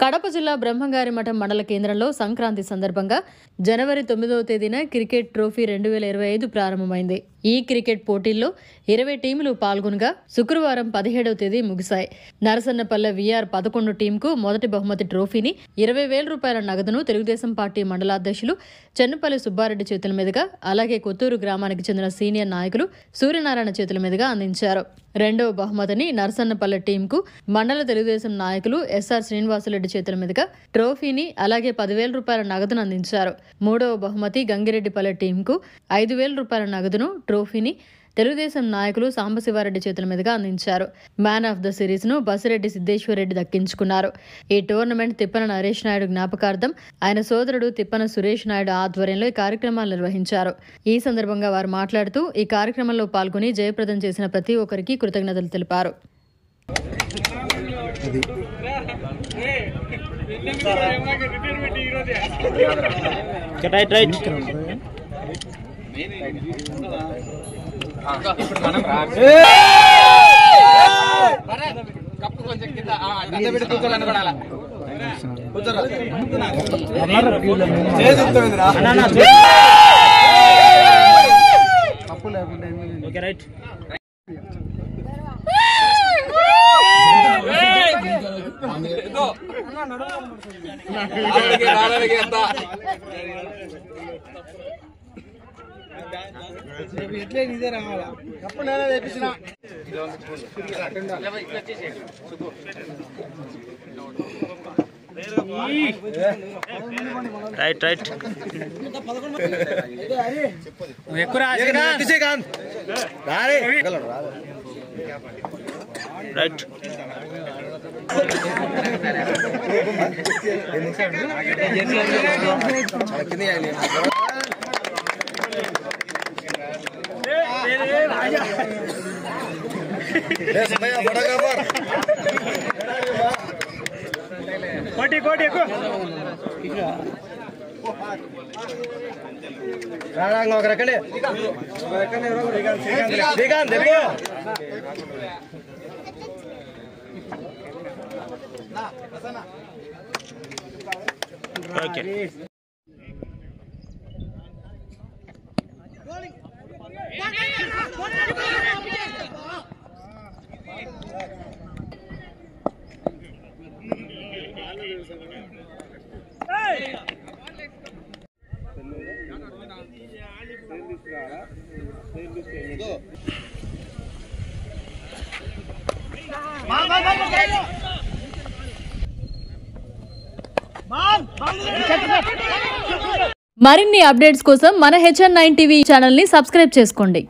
కడప జిల్లా బ్రహ్మంగారిమఠం మండల కేంద్రంలో సంక్రాంతి సందర్భంగా జనవరి 9వ తేదీన క్రికెట్ ట్రోఫీ 2025 ప్రారంభమైంది. ఈ క్రికెట్ పోటీల్లో 20 టీములు పాల్గొనగా శుక్రవారం 17వ తేదీ ముగిశాయి. నరసన్నపల్లె విఆర్ 11 టీంకు మొదటి బహుమతి ట్రోఫీని 20,000 రూపాయల నగదును తెలుగుదేశం పార్టీ మండలాధ్యక్షులు చెన్నుపల్లి సుబ్బారెడ్డి చేతుల మీదుగా, అలాగే కొత్తూరు గ్రామానికి చెందిన సీనియర్ నాయకులు సూర్యనారాయణ చేతుల మీదుగా అందించారు. రెండవ బహుమతిని నరసన్నపల్లె టీంకు మండల తెలుగుదేశం నాయకులు ఎస్ఆర్ శ్రీనివాసులరెడ్డి చేతుల మీదుగా ట్రోఫీని, అలాగే 10,000 రూపాయల నగదును అందించారు. మూడవ బహుమతి గంగిరెడ్డిపల్లె టీంకు 5,000 రూపాయల నగదును, ట్రోఫీని తెలుగుదేశం నాయకులు సాంబశివారెడ్డి చేతుల మీదుగా అందించారు. మ్యాన్ ఆఫ్ ద సిరీస్ ను బసిరెడ్డి సిద్ధేశ్వరరెడ్డి దక్కించుకున్నారు. ఈ టోర్నమెంట్ తిప్పన నరేష్ నాయుడు జ్ఞాపకార్థం ఆయన సోదరుడు తిప్పన సురేష్ నాయుడు ఆధ్వర్యంలో ఈ కార్యక్రమాలు నిర్వహించారు. ఈ సందర్భంగా వారు మాట్లాడుతూ ఈ కార్యక్రమంలో పాల్గొని జయప్రదం చేసిన ప్రతి ఒక్కరికి కృతజ్ఞతలు తెలిపారు. కప్పు కొంచెం కింద గంట పెట్టి కూర్చోాలని కూడా ఎట్లే ఇదే రావాలా కప్పు నేనే తెప్పించిన రైట్ రైట్ రైట్ కోటి కోటి ఎక్కువ ఒక రకండి ఓకే మరిన్ని అప్డేట్స్ కోసం మన HN9 టీవీ ఛానల్ ని సబ్స్క్రైబ్ చేసుకోండి.